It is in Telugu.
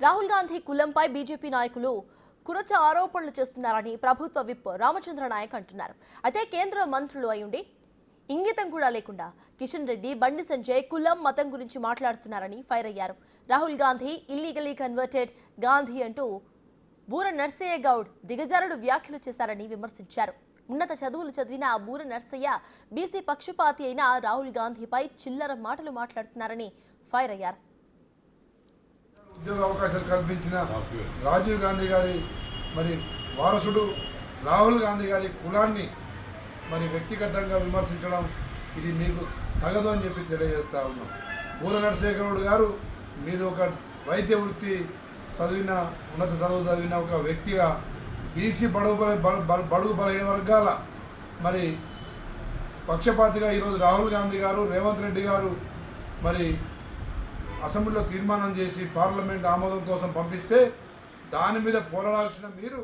రాహుల్ గాంధీ కులంపై బీజేపీ నాయకులు కురచ ఆరోపణలు చేస్తున్నారని ప్రభుత్వ విప్ రామచంద్ర నాయక్ అంటున్నారు. అయితే కేంద్ర మంత్రులు అయ్యుండి ఇంగితం కూడా లేకుండా కిషన్ రెడ్డి, బండి సంజయ్ కులం మతం గురించి మాట్లాడుతున్నారని ఫైర్ అయ్యారు. రాహుల్ గాంధీ ఇల్లీగలీ కన్వర్టెడ్ గాంధీ అంటూ బూర నర్సయ్య గౌడ్ దిగజారుడు వ్యాఖ్యలు చేశారని విమర్శించారు. ఉన్నత చదువులు చదివిన బూర నర్సయ్య బీసీ పక్షపాతి అయిన రాహుల్ గాంధీపై చిల్లర మాటలు మాట్లాడుతున్నారని ఫైర్ అయ్యారు. ఉద్యోగ అవకాశాలు కల్పించిన రాజీవ్ గాంధీ గారి వారసుడు రాహుల్ గాంధీ గారి కులాన్ని వ్యక్తిగతంగా విమర్శించడం ఇది మీకు తగదు అని చెప్పి తెలియజేస్తా ఉన్నాం. బూర నరసింహ గౌడ్ గారు మీరు ఒక వైద్య వృత్తి చదివిన ఉన్నత చదువు చదివిన ఒక వ్యక్తిగా బీసీ బడుగు బలహీన వర్గాల పక్షపాతిగా ఈరోజు రాహుల్ గాంధీ గారు, రేవంత్ రెడ్డి గారు అసెంబ్లీలో తీర్మానం చేసి పార్లమెంట్ ఆమోదం కోసం పంపిస్తే దాని మీద పోరాడాల్సిన మీరు